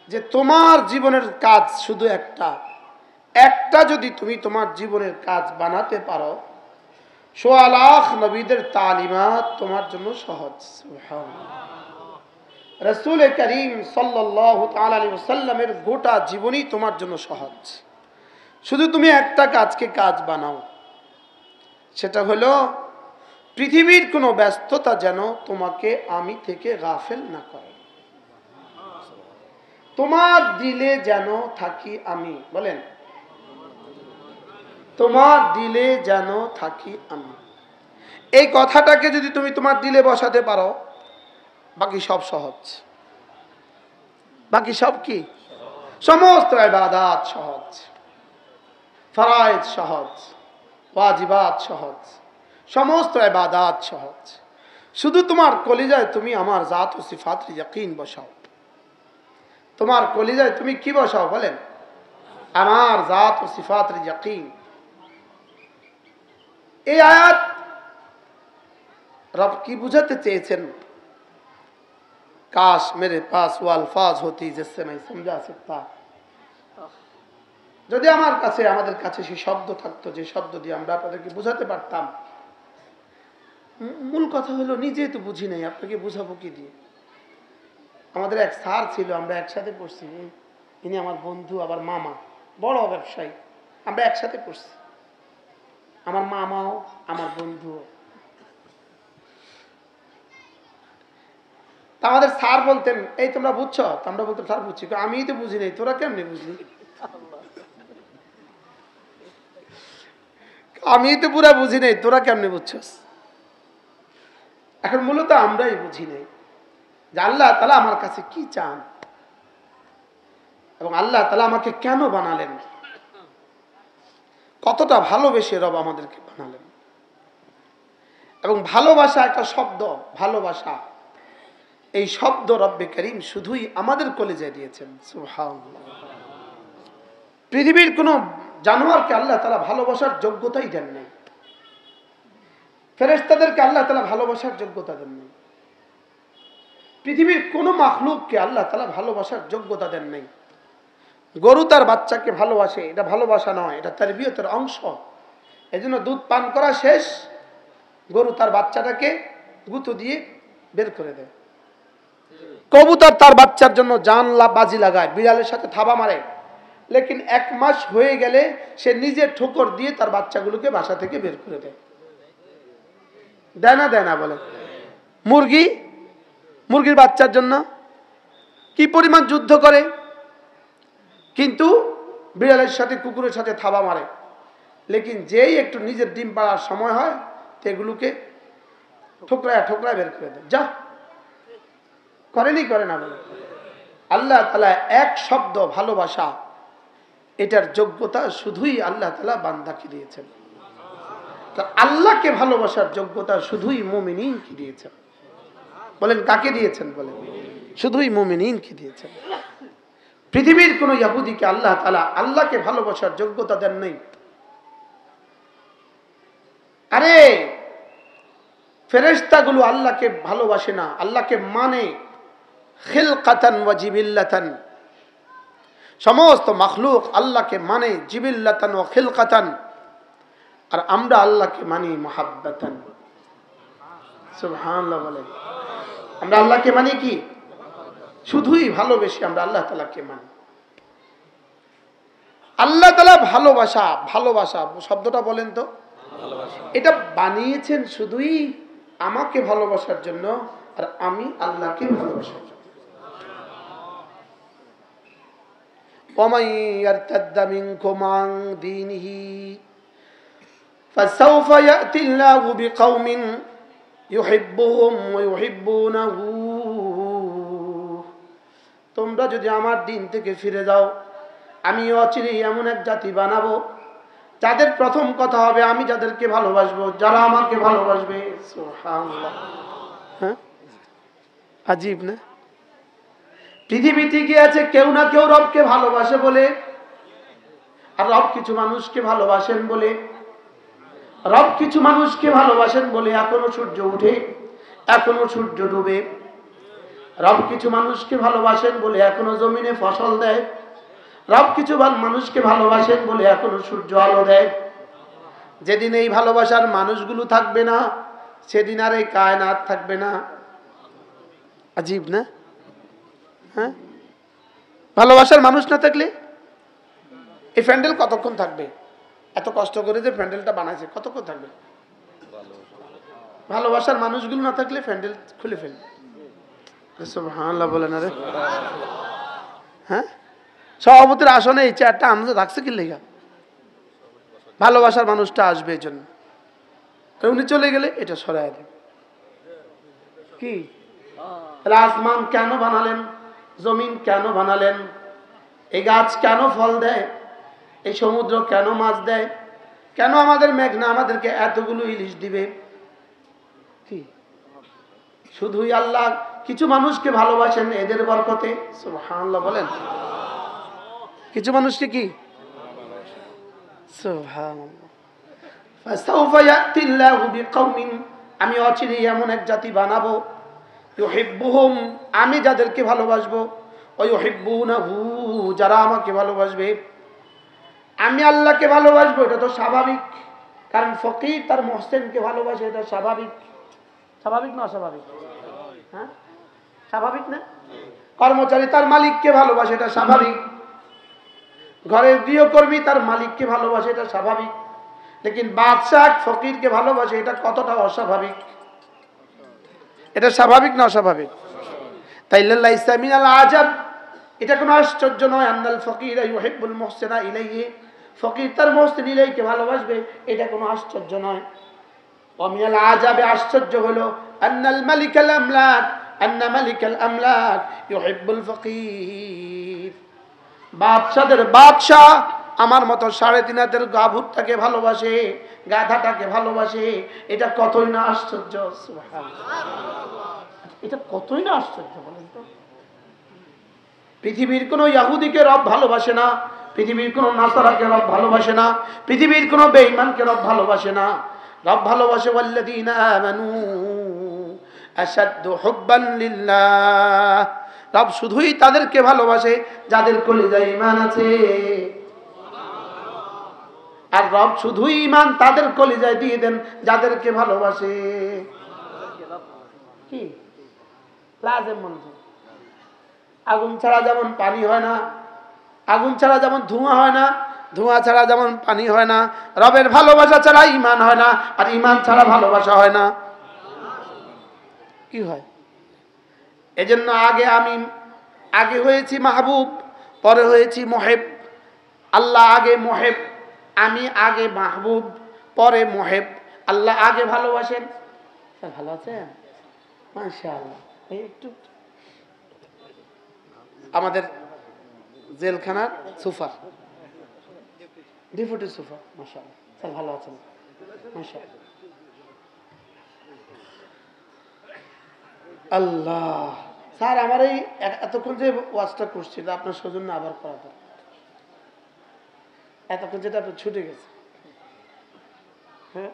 যে তোমার জীবনের কাজ শুধু একটা যদি তুমি তোমার জীবনের কাজ বানাতে পারো, ১৬ লাখ নবীদের তালিমাত তোমার জন্য সহজ। সুবহানাল্লাহ। রাসূল করিম সাল্লাল্লাহু তাআলা আলাইহি ওয়াসাল্লামের গোটা জীবনই তোমার জন্য সহজ। শুধু তুমি একটা কাজ বানাও, সেটা হলো পৃথিবীর কোনো ব্যস্ততা যেন তোমাকে আমি থেকে গাফেল না করে। তোমার দিলে যেন থাকি আমি, বলেন, তোমার দিলে যেন থাকি আমি। এই কথাটাকে যদি তুমি তোমার দিলে বসাতে পারো, বাকি সব সহজ। বাকি সব কি? সমস্ত ইবাদত সহজ, ফরজ সহজ, ওয়াজিবাত সহজ, সমস্ত ইবাদত সহজ। শুধু তোমার কলিজায় তুমি আমার জাত ও সিফাতের ইয়াকিন বসাও। তোমার কলিজায় তুমি কি বসাও বলেন? আমার জাত ও সিফাতের ইয়াকিন। এই আয়াত रब की बुझाते চেয়েছেন, काश मेरे पास वो अल्फाज होती जिससे मैं समझा सकता। যদি আমার কাছে আমাদের কাছে সেই শব্দ থাকতো যে শব্দ দিয়ে আমরা আপনাদেরকে বুঝাতে পারতাম। মূল কথা হলো নিজে তো বুঝি নাই, আপনাকে বুঝাবো কি দিয়ে? আমাদের এক স্যার ছিল, আমরা একসাথে পড়ছি। ইনি আমার বন্ধু, আবার মামা, বড় ব্যবসায়ী। আমরা একসাথে পড়ছি, আমার মামাও আমার বন্ধুও। আমাদের স্যার বলতেন, এই তোমরা বুঝছো? আমরা বলতাম, স্যার বুঝছি। আমিই তো বুঝি নাই, তোরা কেমনি বুঝলি? আমি তো পুরা বুঝি নাই, তোরা কেমনি বুঝছস? এখন মূলত আমরাই বুঝি নাই যে আল্লাহ তাআলা আমার কাছে কি চান এবং আল্লাহ তাআলা আমাকে কেন বানালেন, কতটা ভালোবেসে রব আমাদেরকে বানালেন। এবং ভালোবাসা একটা শব্দ, ভালোবাসা, এই শব্দ রব্বে করিম শুধুই আমাদের কলেজায় দিয়েছেন। সুবহানাল্লাহ। পৃথিবীর কোন জানোয়ারকে আল্লাহ তাআলা ভালোবাসার যোগ্যতাই দেন নাই। ফেরেশতাদেরকে আল্লাহ তাআলা ভালোবাসার যোগ্যতা দেন নাই। পৃথিবীর কোন মাখলুককে আল্লাহ তাআলা ভালোবাসার যোগ্যতা দেন নাই। গরু তার বাচ্চাকে ভালোবাসে, এটা ভালোবাসা নয়, এটা তারবিয়তের অংশ। এজন্য দুধ পান করা শেষ, গরু তার বাচ্চাটাকে গুঁতো দিয়ে বের করে দেয়। কবুতর তার বাচ্চার জন্য জান বাজি লাগায়, বিড়ালের সাথে থাবা মারে, লেকিন 1 মাস হয়ে গেলে সে নিজে ঠোকর দিয়ে তার বাচ্চাগুলোকে বাসা থেকে বের করে দেয়। দেয় না বলে? মুরগির বাচ্চার জন্য কি পরিমাণ যুদ্ধ করে, কিন্তু বিড়ালের সাথে কুকুরের সাথে থাবা মারে, লেকিন যেই একটু নিজের ডিম পাড়ার সময় হয় এগুলোকে ঠোকরায় বের করে দেয়। যা করে না বলে? আল্লাহ তাআলা এক শব্দ ভালোবাসা, এটার যোগ্যতা শুধুই আল্লাহ তাআলা বান্দাকে দিয়েছেন। তো আল্লাহকে ভালোবাসার যোগ্যতা শুধুই মুমিনকে দিয়েছেন। বলেন কাকে দিয়েছেন? বলেন শুধুই মুমিনকে দিয়েছেন। পৃথিবীর কোন ইহুদিকে আল্লাহ তাআলা আল্লাহকে ভালোবাসার যোগ্যতা দেন নাই। আরে ফেরেশতাগুলো আল্লাহকে ভালোবাসে না, আল্লাহকে মানে খিলকাতান ওয়া জিবিল্লাতান। সমস্ত মাখলুক আল্লাহকে মানে জিবিল্লাতান ওয়া খিলকাতান, আর আমরা আল্লাহকে মানি মুহাব্বাতান। সুবহানাল্লাহ। বলে আমরা আল্লাহকে মানি কি? শুধুই ভালোবেসে আমরা আল্লাহ তাআলাকে মানি। আল্লাহ তাআলা ভালোবাসা শব্দটা বলেন তো, এটা বানিয়েছেন শুধুই আমাকে ভালোবাসার জন্য, আর আমি আল্লাহকে ভালোবাসার জন্য। وَمَن يَرْتَدَّ مِنكُمْ عَن دِينِهِ فَسَوْفَ يَأْتِي اللَّهُ بِقَوْمٍ يُحِبُّهُمْ وَيُحِبُّونَهُ। তোমরা যদি আমার দিন থেকে ফিরে যাও, আমি অচিরেই এমন এক জাতি বানাবো যাদের প্রথম কথা হবে আমি যাদেরকে ভালোবাসবো, যারা আমাকে ভালোবাসবে। সুবহানাল্লাহ। হ্যাঁ, আজীব না? পৃথিবীতে কি আছে কেউ না কেউ রবকে ভালোবাসে বলে, আর রব কিছু মানুষকে ভালোবাসেন বলে এখনো সূর্য উঠে, এখনো সূর্য ডুবে, রব কিছু মানুষকে ভালোবাসেন বলে এখনো জমিনে ফসল দেয়। রব কিছু মানুষকে ভালোবাসেন বলে এখনো সূর্য আলো দেয়। যেদিন এই ভালোবাসার মানুষগুলো থাকবে না, সেদিন আর এই কায়নাত থাকবে না। আজীব না? হ্যাঁ, ভালোবাসার মানুষ না থাকলে এই প্যান্ডেল কতক্ষণ থাকবে? এত কষ্ট করে যে প্যান্ডেলটা বানাইছে কতক্ষণ থাকবে? ভালোবাসার মানুষগুলো না থাকলে প্যান্ডেল খুলে ফেলবে। সুবহানাল্লাহ বলেন। আরে হ্যাঁ, সভাপতির আসনে এই চেয়ারটা আনন্দ রাখছে কি লেগা? ভালোবাসার মানুষটা আসবে এই জন্য। উনি চলে গেলে এটা সরাই দেবে। কি আসমান কেন বানালেন? জমিন কেন বানালেন? এই গাছ কেন ফল দেয়? এই সমুদ্র কেন মাছ দেয়? কেন আমাদের মেঘনা আমাদেরকে এতগুলো ইলিশ দিবে? কি শুধুই আল্লাহ কিছু মানুষকে ভালোবাসেন এদের বরকতে। সুবহানাল্লাহ বলেন। কিছু মানুষকে কি সুবহানাল্লাহ। ফাসাউফা ইয়াতিল্লাহু বিকওমিন, আমি অচিরেই এমন এক জাতি বানাবো, ইউহিব্বুহুম, আমি যাদেরকে ভালোবাসবো, ওয়া ইউহিব্বুনাহু, যারা আমাকে ভালোবাসবে। আমি আল্লাহকে ভালোবাসবো এটা তো স্বাভাবিক, কারণ ফকির তার মুহসিনকে ভালোবাসে, এটা স্বাভাবিক। স্বাভাবিক না অস্বাভাবিক? হ্যাঁ, স্বাভাবিক না? কর্মচারী তার মালিককে ভালোবাসে, এটা স্বাভাবিক। ঘরের গৃহকর্মী তার মালিককে ভালোবাসে, এটা স্বাভাবিক। লেকিন বাদশাহ ফকিরকে ভালোবাসে, এটা কতটা অস্বাভাবিক? এটা স্বাভাবিক না অস্বাভাবিক? তাইলে লাইসা মিনাল আজাব, এটা কোনো আশ্চর্য নয়। আন্নাল ফকির ইউহিব্বুল মুহসিনা ইলাইহি, ফকির তার মুহসিন ইলাইহিকে ভালোবাসবে, এটা কোনো আশ্চর্য নয়। ওয়া মিনাল আজাবে, আশ্চর্য হলো আন্নাল মালিকাল আমলাক, আন্না মালিকাল আমলাক ইউহিব্বুল ফকির, বাদশাদের বাদশাহ আমার মতো 3.5 হাতের গাভুরটাকে ভালোবাসে, গাধাটাকে ভালোবাসে, এটা কতই না আশ্চর্য। সুবহানাল্লাহ, এটা কতই না আশ্চর্য বলেন তো। পৃথিবীর কোন ইহুদিকে রব ভালোবাসে না, পৃথিবীর কোন নাসারাকে রব ভালোবাসে না, পৃথিবীর কোন বেঈমানকে রব ভালোবাসে না। রব ভালোবাসে ওয়াল্লাযীনা আমানু আশাদ্দু হুব্বান লিল্লাহ, রব শুধুই তাদেরকে ভালোবাসে যাদের কলিজায় ঈমান আছে। আর রব শুধুই ঈমান তাদের কলিজায় দিয়ে দেন যাদেরকে ভালোবাসে। কি লাজেম মনে, আগুন ছাড়া যেমন পানি হয় না, আগুন ছাড়া যেমন ধোঁয়া হয় না, ধোঁয়া ছাড়া যেমন পানি হয় না, রবের ভালোবাসা ছাড়া ঈমান হয় না, আর ঈমান ছাড়া ভালোবাসা হয় না। কি হয়? এজন্য আগে হয়েছি মাহবুব, পরে হয়েছি মুহিব। আল্লাহ আগে মুহিব, আমি আগে মাহবুব, পরে মুহিব। আল্লাহ আগে ভালোবাসেন। ভালো আছেন? মাশাআল্লাহ। এই একটু আমাদের জেলখানার সুফার, ডেপুটি সুফার, মাশাআল্লাহ স্যার ভালো আছেন? মাশাআল্লাহ। আল্লাহ স্যার, আমার এই এতক্ষণ যে ওয়াজটা করছি আপনার সৌজন্য আবার করা দরকার। এতক্ষণ যেটা আপনার ছুটে গেছে। হ্যাঁ,